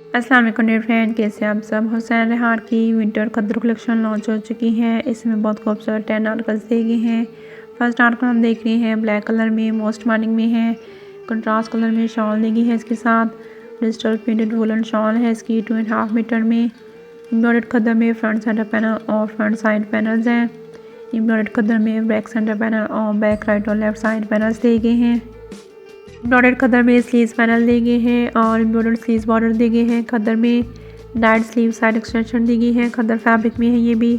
अस्सलाम वालेकुम dear friend, कैसे आप सब। हुसैन रिहार की विंटर खद्दर कलेक्शन लॉन्च हो चुकी है। इसमें बहुत खूबसूरत 10 आर्टिकल्स दिए गए हैं। फर्स्ट आर्टिकल हम देख रहे हैं ब्लैक कलर में, मोस्ट मार्निंग में है। कंट्रास्ट कलर में शॉल दी गई है। इसके साथ डिजिटल प्रिंटेड वुलन शॉल है इसकी 2.5 मीटर में। एम्ब्रॉयडर्ड खद्दर में फ्रंट सेंटर पैनल और फ्रंट साइड पैनल्स हैं। एम्ब्रॉयडर्ड खद्दर में बैक सेंटर पैनल और बैक राइट और लेफ्ट साइड पैनल्स दिए गए हैं। एम्ब्रॉयडर्ड खद्दर में स्लीव्स पैनल दिए गए हैं और एम्ब्रॉयडर्ड स्लीव्स बॉर्डर दिए गए हैं। खद्दर में डाइड स्लीव साइड एक्सटेंशन दी गई है। खद्दर फैब्रिक में है ये भी।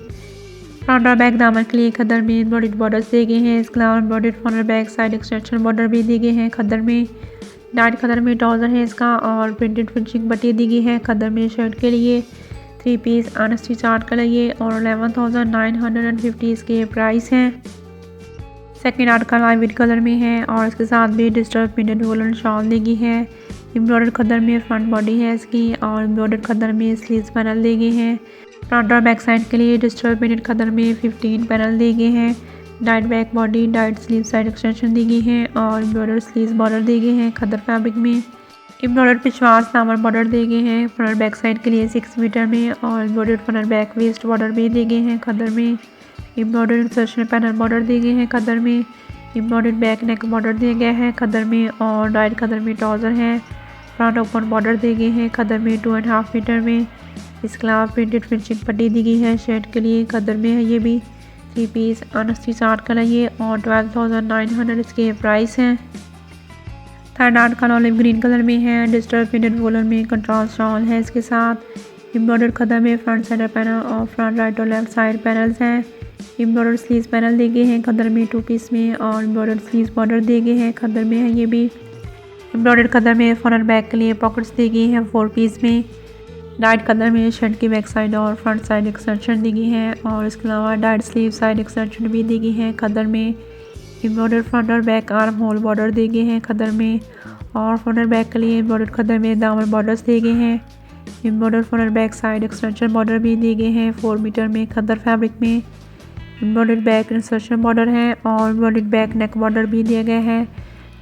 फ्रंट और बैक दामन के लिए खद्दर में एम्ब्रॉयडर्ड बॉर्डर्स दिए गए हैं। इसके अलावा एम्ब्रॉयडर्ड फ्रंट और बैक साइड एक्सटेंशन बॉर्डर भी दिए गए हैं। खद्दर में डाइड खद्दर में ट्राउज़र है इसका और प्रिंटेड फिनिशिंग पट्टी दी गई है। खद्दर में शर्ट के लिए 3 पीस अनस्टिच आर्टिकल है ये और 11,950 इसके प्राइस हैं। सेकेंड आर्टिकल आइवरी कलर में है और इसके साथ भी डिजिटल प्रिंटेड वुलन शॉल दी गई है। एम्ब्रॉयडर्ड खद्दर में फ्रंट बॉडी है इसकी और एम्ब्रॉयडर्ड खद्दर में स्लीव्स पैनल दिए गए हैं। फ्रंट और बैक साइड के लिए डिजिटल प्रिंटेड खद्दर में 15 पैनल दिए गए हैं। Diet back body, diet sleeve side extension दी गई है और एम्ब्रॉयडर्ड स्लीव्स बॉर्डर दिए गए हैं। खद्दर फैब्रिक में एम्ब्रॉयडर्ड पिछवाड़ दामन बॉर्डर दिए गए हैं। फ्रंट बैक साइड के लिए 6 मीटर में और embroidered front back waist border भी दिए गए हैं। खद्दर में एम्ब्रॉयडर्ड इंसर्शन पैनल बॉर्डर दिए गए हैं। खद्दर में एम्ब्रॉयडर्ड बैक नेक बॉर्डर दिया गया है। खद्दर में और डाइट खद्दर में ट्राउज़र है। फ्रंट ओपन बॉर्डर दिए गए हैं। खद्दर में 2.5 मीटर में। इसके अलावा प्रिंटेड फिनिशिंग पट्टी दी गई है शर्ट के लिए। खद्दर में है ये भी। 3 पीस अनस्टिच आर्टिकल है ये और 12,900 इसके प्राइस हैं। Third article olive green colour में है। डिजिटल प्रिंटेड वुलन में कंट्रास्ट शॉल है इसके साथ। एम्ब्रॉयडर्ड खद्दर में फ्रंट सेंटर पैनल और फ्रंट राइट और लेफ्ट साइड पैनल्स हैं। एम्ब्रॉयडर्ड स्लीव्स पैनल दिए गए हैं खद्दर में 2 पीस में और एम्ब्रॉयडर्ड स्लीव्स बॉर्डर दिए गए हैं। खद्दर में है ये भी। एम्ब्रॉयडर्ड खद्दर में फ्रंट और बैक के लिए पॉकेट्स दी गई हैं 4 पीस में। डाइट खद्दर में शर्ट की बैक साइड और फ्रंट साइड एक्सटेंशन दी गई है और इसके अलावा डाइट स्लीव साइड एक्सटेंशन भी दी गई है। खद्दर में एम्ब्रॉयडर्ड फ्रंट और बैक आर्म होल बॉर्डर दिए गए हैं खद्दर में और फ्रंट और बैक के लिए एम्ब्रॉयडर्ड खद्दर में दामन बॉर्डर्स दिए गए हैं। एम्ब्रॉयडर्ड फ्रंट और बैक साइड एक्सटेंशन बॉर्डर भी दिए गए हैं 4 मीटर में। खद्दर फैब्रिक में एम्ब्रॉयडर्ड बैक इंसर्शन बॉर्डर है और एम्ब्रॉयडर्ड बैक नेक बॉर्डर भी दिया गया है।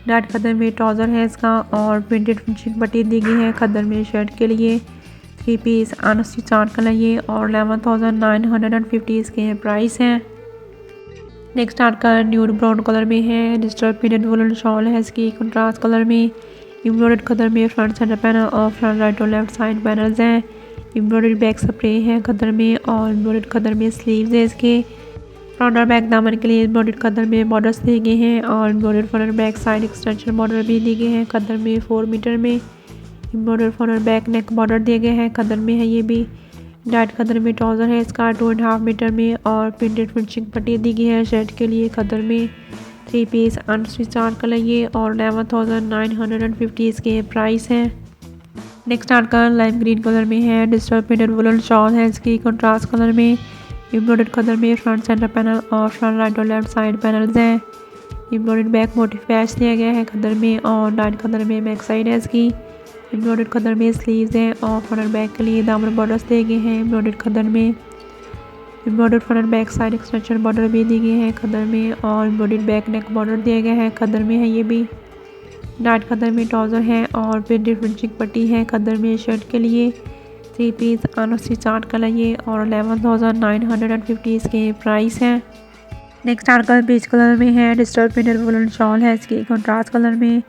डाइट खद्दर में ट्राउज़र है इसका और प्रिंटेड फिनिशिंग पट्टी दी गई है। खद्दर में शर्ट के लिए 3 पीस अनस्टिच आर्टिकल है ये और 11,950 इसके प्राइस हैं। Next article nude brown colour में है। डिजिटल प्रिंटेड वुलन शॉल है इसकी कंट्रास्ट कलर में। एम्ब्रॉयडर्ड खद्दर में फ्रंट सेंटर पैनल और फ्रंट राइट और लेफ्ट साइड पैनल्स हैं। एम्ब्रॉयडर्ड बैक स्प्रे है खद्दर में और एम्ब्रॉयडर्ड खद्दर में स्लीव्स है इसके। फ्रंट और बैक दामन के लिए एम्ब्रॉयडर्ड खद्दर में बॉर्डर्स दिए गए हैं और एम्ब्रॉयडर्ड फ्रंट और बैक साइड एक्सटेंशन बॉर्डर भी दिए गए हैं। खद्दर में 4 मीटर में। एम्ब्रॉयडर्ड फ्रंट और बैक नेक बॉर्डर दिए गए हैं। खद्दर में है ये भी। डाइट खद्दर में ट्राउज़र है इसका 2.5 मीटर में और प्रिंटेड फिनिशिंग पट्टी दी गई है शर्ट के लिए। खद्दर में 3 पीस अनस्टिच आर्टिकल है ये और 11,950 इसके प्राइस हैं। Next article lime green colour में है। डिजिटल प्रिंटेड वुलन शॉल है इसकी कंट्रास्ट कलर में। एम्ब्रॉयडर्ड खद्दर में फ्रंट सेंटर पैनल और फ्रंट राइट और लेफ्ट साइड पैनल्स हैं। एम्ब्रॉयडर्ड बैक मोटिव पैच दिया गया है खद्दर में और डाइट खद्दर में बैक साइड है इसकी। एम्ब्रॉयडर्ड खद्दर में स्लीव्स हैं और फ्रंट बैक के लिए दामन बॉर्डर्स दिए गए हैं। एम्ब्रॉयडर्ड खद्दर में embroidered front back side extension border भी दिए गए हैं खद्दर में और एम्ब्रॉयडर्ड बैक नेक बॉर्डर दिया गया है। खद्दर में है ये भी। डाइट खद्दर में ट्राउज़र है और प्रिंटेड फिनिशिंग पट्टी है खद्दर में शर्ट के लिए। 3 पीस अनस्टिच आर्टिकल है ये और 11,950 इसके प्राइस हैं। नेक्स्ट आर्टिकल पीच कलर में है। डिजिटल प्रिंटेड वुलन शॉल है इसकी कंट्रास्ट कलर में।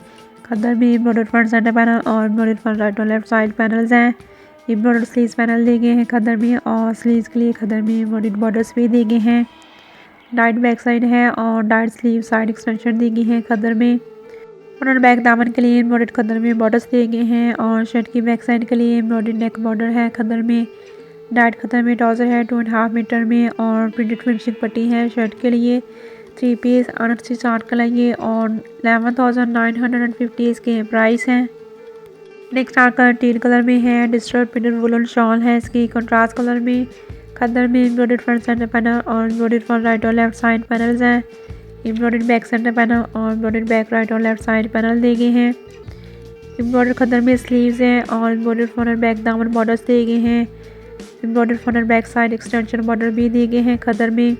खद्दर में एम्ब्रॉयडर्ड फ्रंट सेंटर पैनल और एम्ब्रॉयडर्ड फ्रंट राइट और लेफ्ट साइड पैनल्स हैं। एम्ब्रॉयडर्ड स्लीव्स पैनल दिए गए हैं खद्दर में और स्लीव्स के लिए खद्दर में एम्ब्रॉयडर्ड बॉर्डर्स भी दिए गए हैं। डाइट बैक साइड है और डाइट स्लीव साइड एक्सटेंशन दी गई है खद्दर में। फ्रंट बैक दामन के लिए एम्ब्रॉयडर्ड खद्दर में बॉर्डर्स दिए गए हैं और शर्ट की बैक साइड के लिए एम्ब्रॉयडर्ड नेक बॉर्डर है खद्दर में। डाइट खद्दर में ट्राउज़र है 2.5 मीटर में और प्रिंटेड फिनिशिंग पट्टी है शर्ट के लिए। 3 पीस अनस्टिच आर्टिकल है ये और 11,950 इसके प्राइस हैं। नेक्स्ट आर्टिकल टील कलर में है। डिजिटल प्रिंटेड वुलन शॉल है इसकी कंट्रास्ट कलर में। खद्दर में एम्ब्रॉयडर्ड फ्रंट सेंटर पैनल और एम्ब्रॉयडर्ड फ्रंट राइट और लेफ्ट साइड पैनल्स हैं। एम्ब्रॉयडर्ड बैक सेंटर पैनल और एम्ब्रॉयडर्ड बैक राइट और लेफ्ट साइड पैनल दिए गए हैं। एम्ब्रॉयडर्ड खद्दर में स्लीव्स हैं और एम्ब्रॉयडर्ड फ्रंट और बैक दामन बॉर्डर्स दिए गए हैं। एम्ब्रॉयडर्ड फ्रंट और बैक साइड एक्सटेंशन बॉर्डर भी दिए गए हैं खद्दर में।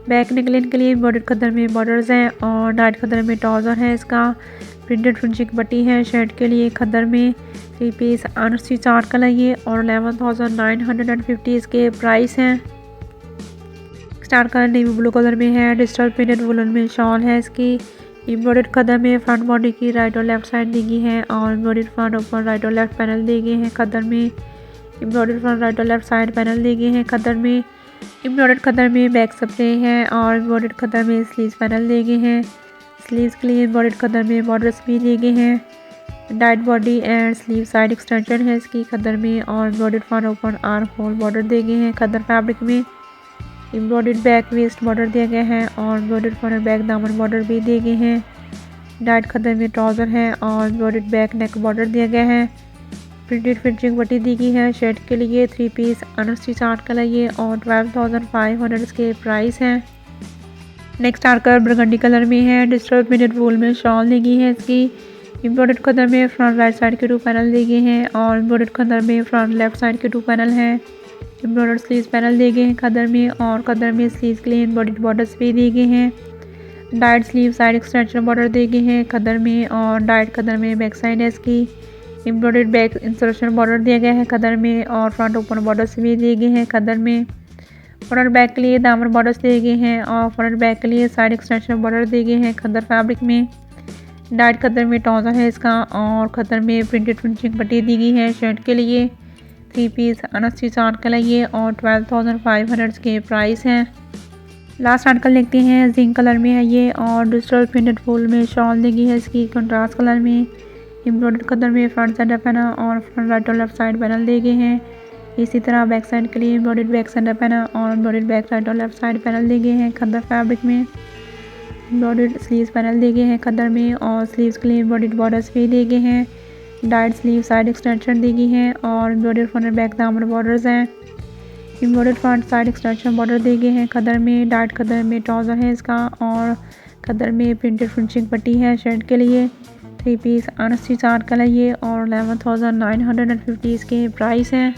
बैक नेकलाइन के लिए एम्ब्रॉयडर्ड खद्दर में बॉर्डर्स हैं और डाइट खद्दर में ट्राउज़र है इसका। प्रिंटेड फिनिशिंग पट्टी है शर्ट के लिए खद्दर में। 3 पीस अनस्टिच चार्ट कलर ये और 11,950 इसके प्राइस हैं। Star colour navy blue colour में है। डिजिटल प्रिंटेड वुलन में शॉल है इसकी। एम्ब्रॉयडर्ड खद्दर में फ्रंट बॉडी की राइट और लेफ्ट साइड दी गई है और एम्ब्रॉयडर्ड फ्रंट ऊपर राइट और लेफ्ट पैनल दिए गए हैं खद्दर में। एम्ब्रॉयडर्ड फ्रंट राइट और लेफ्ट साइड पैनल दिए गए हैं खद्दर में। एम्ब्रॉयडर्ड खद्दर में बैक स्प्रे है और एम्ब्रॉयडर्ड खद्दर में स्लीव्स पैनल दिए गए हैं। स्लीव्स के लिए एम्ब्रॉयडर्ड खद्दर में बॉर्डर्स भी दिए गए हैं। Diet body and sleeve side extension है इसकी खद्दर में और embroidered front open arm hole border दिए गए हैं खद्दर फैब्रिक में। एम्ब्रॉयडर्ड बैक वेस्ट बॉर्डर दिया गया है और एम्ब्रॉयडर्ड फ्रंट बैक दामन बॉर्डर भी दिए गए हैं। डाइट खद्दर में ट्राउज़र है और एम्ब्रॉयडर्ड बैक नेक बॉर्डर दिया गया है। प्रिंटेड फिनिशिंग पट्टी दी गई है शर्ट के लिए। 3 पीस अनस्टिच चार्ट कलर ये और 12,500 इसके प्राइस हैं। नेक्स्ट आर्कर बरगंडी कलर में है। डिजिटल प्रिंटेड वूल में शॉल दी गई है इसकी। एम्ब्रॉयडर्ड खद्दर में फ्रंट राइट साइड के 2 पैनल दिए गए हैं और एम्ब्रॉयडर्ड खद्दर में फ्रंट लेफ्ट साइड के 2 पैनल हैं। एम्ब्रॉयडर्ड स्लीव्स पैनल दिए गए हैं खद्दर में और खद्दर में स्लीव्स के लिए एम्ब्रॉयडर्ड बॉर्डर्स भी दिए गए हैं। Diet sleeve side extension border दिए गए हैं खद्दर में और डाइट खद्दर में बैक साइड है इसकी। एम्ब्रॉयडर्ड बैक इंसर्शन बॉर्डर दिया गया है खद्दर में और फ्रंट ओपन बॉर्डर्स भी दिए गए हैं खद्दर में। फ्रंट बैक के लिए दामन बॉर्डर्स दिए गए हैं और फ्रंट बैक के लिए साइड एक्सटेंशन बॉर्डर दिए गए हैं खद्दर फैब्रिक में। डाइट खद्दर में ट्राउज़र है इसका और खद्दर में प्रिंटेड फिनिशिंग पट्टी दी गई है शर्ट के लिए। 3 पीस अनस्टिच चार्ट कलर ये और 12,500 के प्राइस हैं। लास्ट आर्टिकल देखते हैं। जिंक कलर में है ये और डिजिटल प्रिंटेड फूल में शॉल दी गई है इसकी कंट्रास्ट कलर में। एम्ब्रॉयडर्ड खद्दर में फ्रंट साइड पैनल और फ्रंट राइट और लेफ्ट साइड पैनल दिए गए हैं। इसी तरह बैक साइड के लिए एम्ब्रॉयडर्ड बैक साइड पैनल और एम्ब्रॉयडर्ड बैक राइट और लेफ्ट साइड पैनल दिए गए हैं खद्दर फैब्रिक में। एम्ब्रॉयडर्ड स्लीव्स पैनल दिए गए हैं खद्दर में और स्लीव्स के लिए एम्ब्रॉयडर्ड बॉर्डर्स भी दिए गए हैं। डाइट स्लीव साइड एक्सटेंशन दी गई है और एम्ब्रॉयडर्ड फ्रंट बैक दामन बॉर्डर्स हैं। Embroidered front side extension border दिए गए हैं खद्दर में। डाइट खद्दर में ट्राउज़र है इसका और खद्दर में प्रिंटेड फिनिशिंग पट्टी है शर्ट के लिए। 3 पीस अनस्टिच चार्ट कलर ये और 11,950 इसके प्राइस हैं।